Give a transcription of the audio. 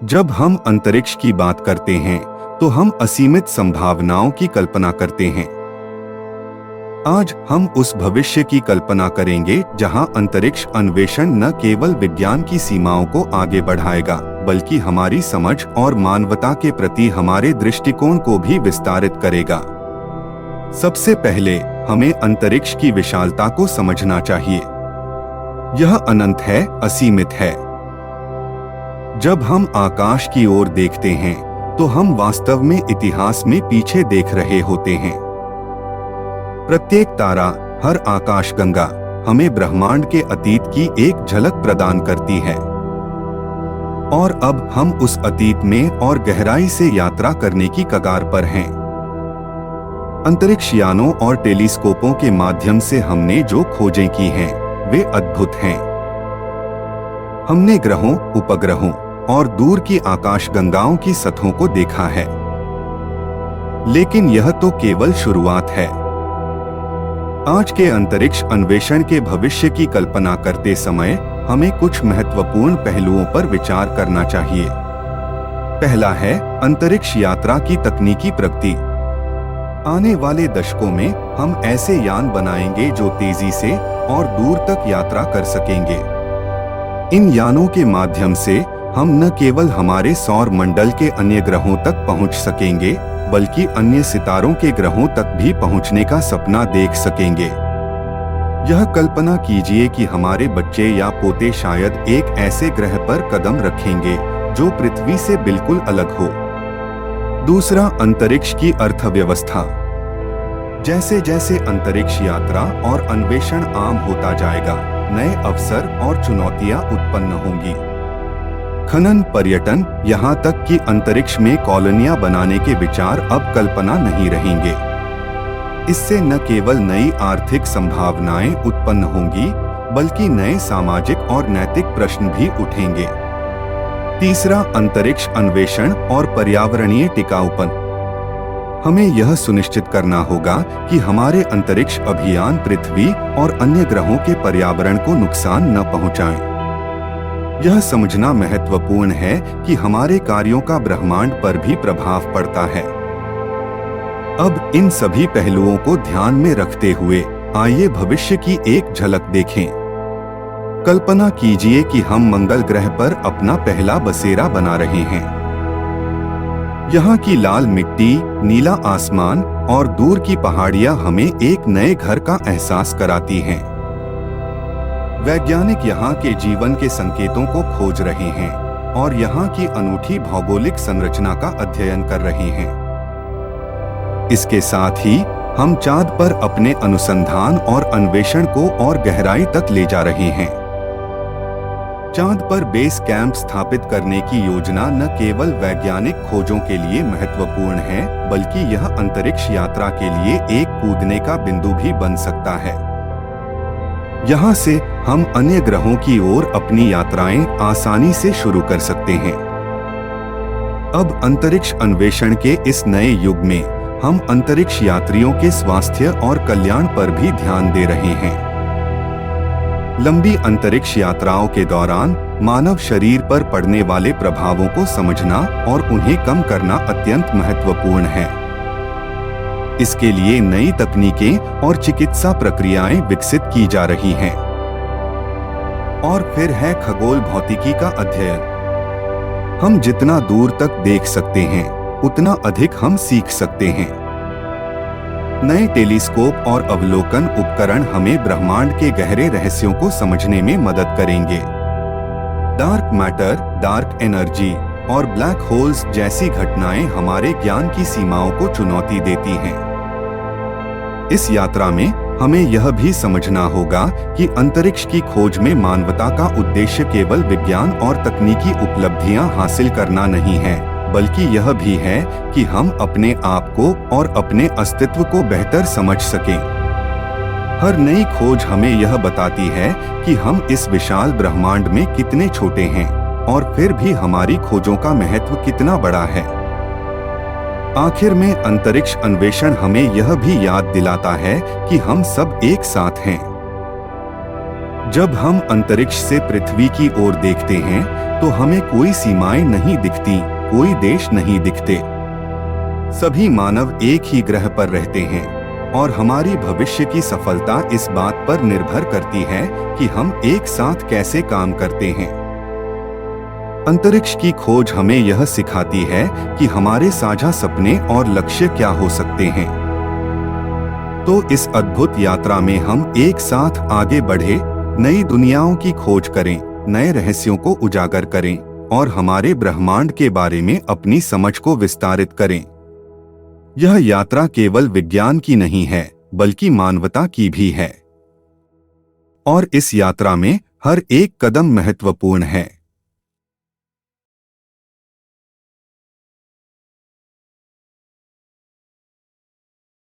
जब हम अंतरिक्ष की बात करते हैं तो हम असीमित संभावनाओं की कल्पना करते हैं। आज हम उस भविष्य की कल्पना करेंगे जहां अंतरिक्ष अन्वेषण न केवल विज्ञान की सीमाओं को आगे बढ़ाएगा, बल्कि हमारी समझ और मानवता के प्रति हमारे दृष्टिकोण को भी विस्तारित करेगा। सबसे पहले हमें अंतरिक्ष की विशालता को समझना चाहिए। यह अनंत है, असीमित है। जब हम आकाश की ओर देखते हैं तो हम वास्तव में इतिहास में पीछे देख रहे होते हैं। प्रत्येक तारा, हर आकाशगंगा हमें ब्रह्मांड के अतीत की एक झलक प्रदान करती है। और अब हम उस अतीत में और गहराई से यात्रा करने की कगार पर हैं। अंतरिक्ष यानों और टेलीस्कोपों के माध्यम से हमने जो खोजें की हैं, वे अद्भुत हैं। हमने ग्रहों, उपग्रहों और दूर की आकाशगंगाओं की सतहों को देखा है, लेकिन यह तो केवल शुरुआत है। आज के अंतरिक्ष अन्वेषण के भविष्य की कल्पना करते समय हमें कुछ महत्वपूर्ण पहलुओं पर विचार करना चाहिए। पहला है अंतरिक्ष यात्रा की तकनीकी प्रगति। आने वाले दशकों में हम ऐसे यान बनाएंगे जो तेजी से और दूर तक यात्रा कर सकेंगे। इन यानों के माध्यम से हम न केवल हमारे सौर मंडल के अन्य ग्रहों तक पहुंच सकेंगे, बल्कि अन्य सितारों के ग्रहों तक भी पहुंचने का सपना देख सकेंगे। यह कल्पना कीजिए कि हमारे बच्चे या पोते शायद एक ऐसे ग्रह पर कदम रखेंगे जो पृथ्वी से बिल्कुल अलग हो। दूसरा, अंतरिक्ष की अर्थव्यवस्था। जैसे जैसे अंतरिक्ष यात्रा और अन्वेषण आम होता जाएगा, नए अवसर और चुनौतियां उत्पन्न होंगी। खनन, पर्यटन, यहाँ तक कि अंतरिक्ष में कॉलोनियां बनाने के विचार अब कल्पना नहीं रहेंगे। इससे न केवल नई आर्थिक संभावनाएं उत्पन्न होंगी, बल्कि नए सामाजिक और नैतिक प्रश्न भी उठेंगे। तीसरा, अंतरिक्ष अन्वेषण और पर्यावरणीय टिकाऊपन। हमें यह सुनिश्चित करना होगा कि हमारे अंतरिक्ष अभियान पृथ्वी और अन्य ग्रहों के पर्यावरण को नुकसान न पहुंचाएं। यह समझना महत्वपूर्ण है कि हमारे कार्यों का ब्रह्मांड पर भी प्रभाव पड़ता है। अब इन सभी पहलुओं को ध्यान में रखते हुए आइए भविष्य की एक झलक देखें। कल्पना कीजिए कि हम मंगल ग्रह पर अपना पहला बसेरा बना रहे हैं। यहाँ की लाल मिट्टी, नीला आसमान और दूर की पहाड़ियाँ हमें एक नए घर का एहसास कराती हैं। वैज्ञानिक यहाँ के जीवन के संकेतों को खोज रहे हैं और यहाँ की अनूठी भौगोलिक संरचना का अध्ययन कर रहे हैं। इसके साथ ही हम चांद पर अपने अनुसंधान और अन्वेषण को और गहराई तक ले जा रहे हैं। चांद पर बेस कैंप स्थापित करने की योजना न केवल वैज्ञानिक खोजों के लिए महत्वपूर्ण है, बल्कि यह अंतरिक्ष यात्रा के लिए एक कूदने का बिंदु भी बन सकता है। यहाँ से हम अन्य ग्रहों की ओर अपनी यात्राएं आसानी से शुरू कर सकते हैं। अब अंतरिक्ष अन्वेषण के इस नए युग में हम अंतरिक्ष यात्रियों के स्वास्थ्य और कल्याण पर भी ध्यान दे रहे हैं। लंबी अंतरिक्ष यात्राओं के दौरान मानव शरीर पर पड़ने वाले प्रभावों को समझना और उन्हें कम करना अत्यंत महत्वपूर्ण है। इसके लिए नई तकनीकें और चिकित्सा प्रक्रियाएं विकसित की जा रही हैं। और फिर है खगोल भौतिकी का अध्ययन। हम जितना दूर तक देख सकते हैं, उतना अधिक हम सीख सकते हैं। नए टेलीस्कोप और अवलोकन उपकरण हमें ब्रह्मांड के गहरे रहस्यों को समझने में मदद करेंगे। डार्क मैटर, डार्क एनर्जी और ब्लैक होल्स जैसी घटनाएं हमारे ज्ञान की सीमाओं को चुनौती देती हैं। इस यात्रा में हमें यह भी समझना होगा कि अंतरिक्ष की खोज में मानवता का उद्देश्य केवल विज्ञान और तकनीकी उपलब्धियां हासिल करना नहीं है, बल्कि यह भी है कि हम अपने आप को और अपने अस्तित्व को बेहतर समझ सकें। हर नई खोज हमें यह बताती है कि हम इस विशाल ब्रह्मांड में कितने छोटे हैं और फिर भी हमारी खोजों का महत्व कितना बड़ा है। आखिर में अंतरिक्ष अन्वेषण हमें यह भी याद दिलाता है कि हम सब एक साथ हैं। जब हम अंतरिक्ष से पृथ्वी की ओर देखते हैं तो हमें कोई सीमाएं नहीं दिखती, कोई देश नहीं दिखते। सभी मानव एक ही ग्रह पर रहते हैं और हमारी भविष्य की सफलता इस बात पर निर्भर करती है कि हम एक साथ कैसे काम करते हैं। अंतरिक्ष की खोज हमें यह सिखाती है कि हमारे साझा सपने और लक्ष्य क्या हो सकते हैं। तो इस अद्भुत यात्रा में हम एक साथ आगे बढ़े, नई दुनियाओं की खोज करें, नए रहस्यों को उजागर करें और हमारे ब्रह्मांड के बारे में अपनी समझ को विस्तारित करें। यह यात्रा केवल विज्ञान की नहीं है, बल्कि मानवता की भी है। और इस यात्रा में हर एक कदम महत्वपूर्ण है।